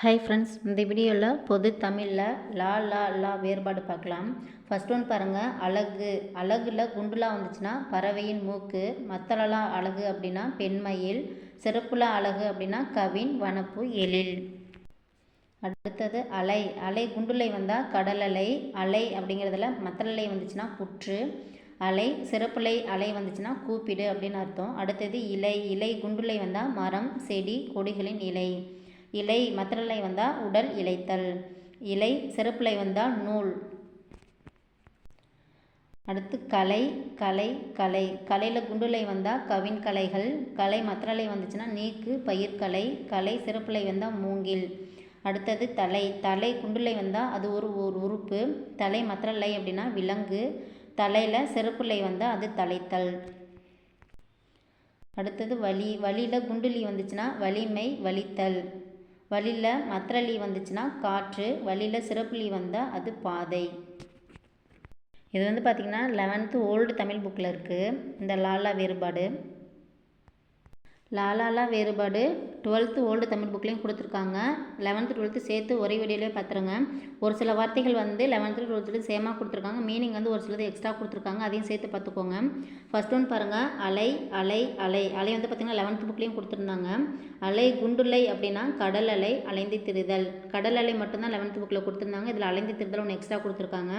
Hi friends, இந்த வீடியோவில் பொது தமிழில் லா லா லா வேறுபாடு பார்க்கலாம். ஃபர்ஸ்ட் ஒன் பாருங்கள். அழகு. அழகுல குண்டுலா வந்துச்சுன்னா பறவையின் மூக்கு. மத்தளலா அழகு அப்படின்னா பெண்மயில். சிறப்புலா அழகு அப்படின்னா கவின், வனப்பு, எழில். அடுத்தது அலை. அலை குண்டுலை வந்தால் கடலலை. அலை அப்படிங்கிறதுல மத்தளலை வந்துச்சுன்னா புற்று. அலை சிறப்புலை அலை வந்துச்சுன்னா கூப்பிடு அப்படின்னு அர்த்தம். அடுத்தது இலை. இலை குண்டுலை வந்தால் மரம், செடி, கொடிகளின் இலை. இலை மத்தளலை வந்தால் உடல் இளைத்தல். இலை சிறப்புலை வந்தால் நூல். அடுத்து கலை. கலை கலை கலையில் குண்டுலை வந்தால் கவின் கலைகள். கலை மத்தளலை வந்துச்சுன்னா நீக்கு, பயிர்கலை. கலை சிறப்புலை வந்தால் மூங்கில். அடுத்தது தலை. தலை குண்டுலை வந்தால் அது ஒரு உறுப்பு. தலை மத்தளலை அப்படின்னா விலங்கு. தலையில் சிறப்புலை வந்தால் அது தலைத்தல். அடுத்தது வலி. வலியில் குண்டுலி வந்துச்சுன்னா வலிமை, வலித்தல். வலியில் மத்தளலி வந்துச்சுன்னா காற்று. வலியில் சிறப்புலி வந்தால் அது பாதை. இது பார்த்திங்கன்னா 11th ஓல்டு தமிழ் புக்கில் இருக்குது இந்த லாலா வேறுபாடு. லாலாலா வேறுபாடு 12th ஓல்டு தமிழ் புக்லேயும் கொடுத்துருக்காங்க. 11th 12th சேர்த்து ஒரே வீடியோலேயே பார்த்துருங்க. ஒரு சில வார்த்தைகள் 11th 12th சேமாக கொடுத்துருக்காங்க. மீனிங் ஒரு சிலது எக்ஸ்ட்ரா கொடுத்துருக்காங்க. அதையும் சேர்த்து பார்த்துக்கோங்க. ஃபர்ஸ்ட் ஒன் பாருங்கள். அலை. அலை அலை அலை பார்த்திங்கன்னா 11th புக்லேயும் கொடுத்துருந்தாங்க. அலை குண்டுலை அப்படின்னா கடல் அலை, அலைந்து திரிதல். கடல் அலை மட்டும்தான் 11th புக்கில் கொடுத்துருந்தாங்க. இதில் அலைந்து திரிதல் ஒன்று எக்ஸ்ட்ரா கொடுத்துருக்காங்க.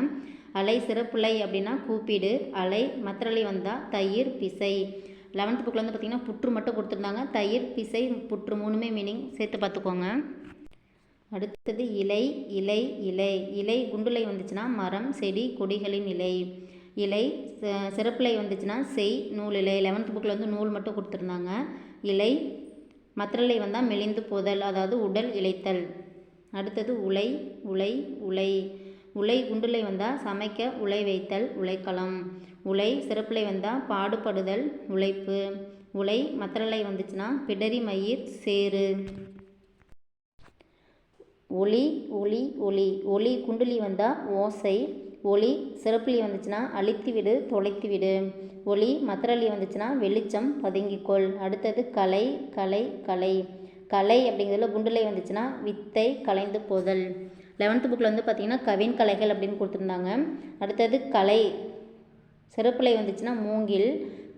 அலை சிறப்புலை அப்படின்னா கூப்பிடு. அலை மத்தளலை வந்தால் தயிர், பிசை. 11th புக்கில் பார்த்திங்கன்னா புற்று மட்டும் கொடுத்துருந்தாங்க. தயிர், பிசை, புற்று மூணுமே மீனிங் சேர்த்து பார்த்துக்கோங்க. அடுத்தது இலை. இலை இலை இலை குண்டுலை வந்துச்சுன்னா மரம், செடி, கொடிகளின் இலை. இலை சிறப்புலை வந்துச்சுன்னா செய், நூல் இலை. 11th புக்கில் நூல் மட்டும் கொடுத்துருந்தாங்க. இலை மத்தளலை வந்தால் மெலிந்து போதல், அதாவது உடல் இளைத்தல். அடுத்தது உலை. உலை உலை உலை குண்டுலை வந்தால் சமைக்க, உலை வைத்தல், உலைக்களம். உலை சிறப்புலை வந்தால் பாடுபடுதல், உழைப்பு. உலை மத்தளலை வந்துச்சுன்னா பிடரி, மயிர், சேறு. ஒளி. ஒளி ஒளி ஒளி குண்டுலி வந்தால் ஓசை. ஒளி சிறப்புலி வந்துச்சுன்னா அழித்து விடு, தொலைத்து விடு. ஒளி மத்தளலி வந்துச்சுன்னா வெளிச்சம், பதுங்கிக்கொள். அடுத்தது கலை. கலை கலை கலை அப்படிங்கிறதுல குண்டுலை வந்துச்சுன்னா வித்தை, கலைந்து போதல். 11th புக்கில் பார்த்திங்கன்னா கவின் கலைகள் அப்படின்னு கொடுத்துருந்தாங்க. அடுத்தது கலை சிறப்புலை வந்துச்சுன்னா மூங்கில்.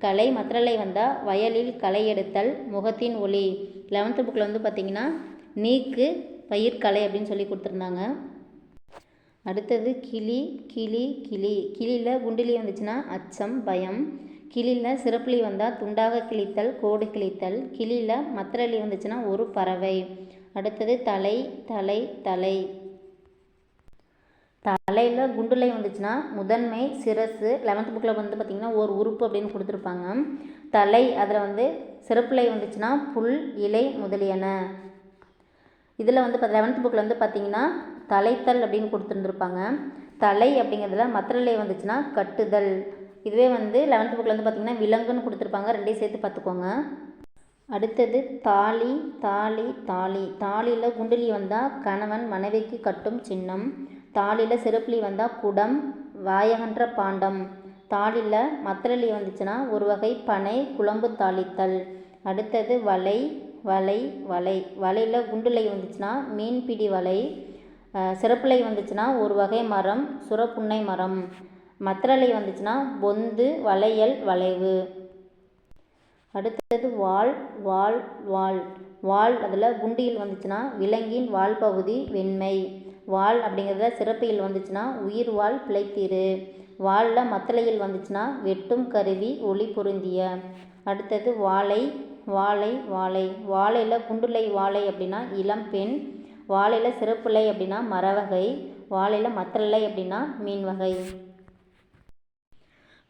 கலை மத்தளலை வந்தால் வயலில் களை எடுத்தல், முகத்தின் ஒளி. 11th புக்கில் பார்த்திங்கன்னா நீக்கு, பயிர்கலை அப்படின்னு சொல்லி கொடுத்துருந்தாங்க. அடுத்தது கிளி. கிளி கிளி கிளியில் குண்டுலி வந்துச்சுன்னா அச்சம், பயம். கிளியில் சிறப்புலி வந்தால் துண்டாக கிழித்தல், கோடு கிழித்தல். கிளியில் மத்தளலி வந்துச்சுன்னா ஒரு பறவை. அடுத்தது தலை. தலை தலை தலையில் குண்டுலை வந்துச்சுன்னா முதன்மை, சிரசு. 11th புக்கில் பார்த்திங்கன்னா ஒரு உறுப்பு அப்படின்னு கொடுத்துருப்பாங்க. தலை அதில் சிறப்புலை வந்துச்சுன்னா புல், இலை முதலியன. இதில் 11th புக்கில் பார்த்திங்கன்னா தலைத்தல் அப்படின்னு கொடுத்துருந்துருப்பாங்க. தலை அப்படிங்கிறதுல மத்தளலை வந்துச்சுன்னா கட்டுதல். இதுவே 11th புக்கில் பார்த்திங்கன்னா விலங்குன்னு கொடுத்துருப்பாங்க. ரெண்டையும் சேர்த்து பார்த்துக்கோங்க. அடுத்தது தாலி. தாலி தாலி தாலியில் குண்டுலி வந்தால் கணவன் மனைவிக்கு கட்டும் சின்னம். தாலியில் சிறப்புலி வந்தால் குடம், வாயகன்ற பாண்டம். தாலியில் மத்தளலி வந்துச்சுன்னா ஒரு வகை பனை, குழம்பு தாளித்தல். அடுத்தது வலை. வலை வலை வலையில் குண்டுலை வந்துச்சுன்னா மீன்பிடி வலை. சிறப்புலை வந்துச்சுன்னா ஒரு வகை மரம், சுரப்புன்னை மரம். மத்தளலை வந்துச்சுன்னா பொந்து, வளையல், வளைவு. அடுத்தது வால். வால் வால் வால் அதில் குண்டியில் வந்துச்சுன்னா விலங்கின் வால் பகுதி, வெண்மை. வால் அப்படிங்கிறத சிறப்பில் வந்துச்சுன்னா உயிர் வாழ், பிழைத்தீரு. வாலில் மத்தளையில் வந்துச்சுன்னா வெட்டும் கருவி, ஒளி பொருந்திய. அடுத்தது வாழை. வாழை வாழை வாழையில் குண்டுலை வாழை அப்படின்னா இளம்பெண். வாழையில் சிறப்புலை அப்படின்னா மரவகை. வாழையில் மத்தளலை அப்படின்னா மீன் வகை.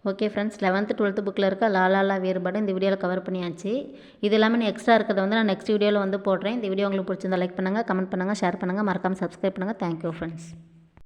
ஓகே ஃப்ரெண்ட்ஸ், 11th 12th புக்கில் இருக்க லாலாலா வேறுபாடு இந்த வீடியோவில் கவர் பண்ணியாச்சு. இது இல்லாமல் எக்ஸ்ட்ரா இருக்கிறத நான் நெக்ஸ்ட் வீடியோவில் போடுறேன். இந்த வீடியோ உங்களுக்கு பிடிச்சிருந்தா லைக் பண்ணுங்கள், கமெண்ட் பண்ணுங்கள், ஷேர் பண்ணுங்கள், மறக்காமல் சப்ஸ்கிரைப் பண்ணுங்கள். Thank you friends.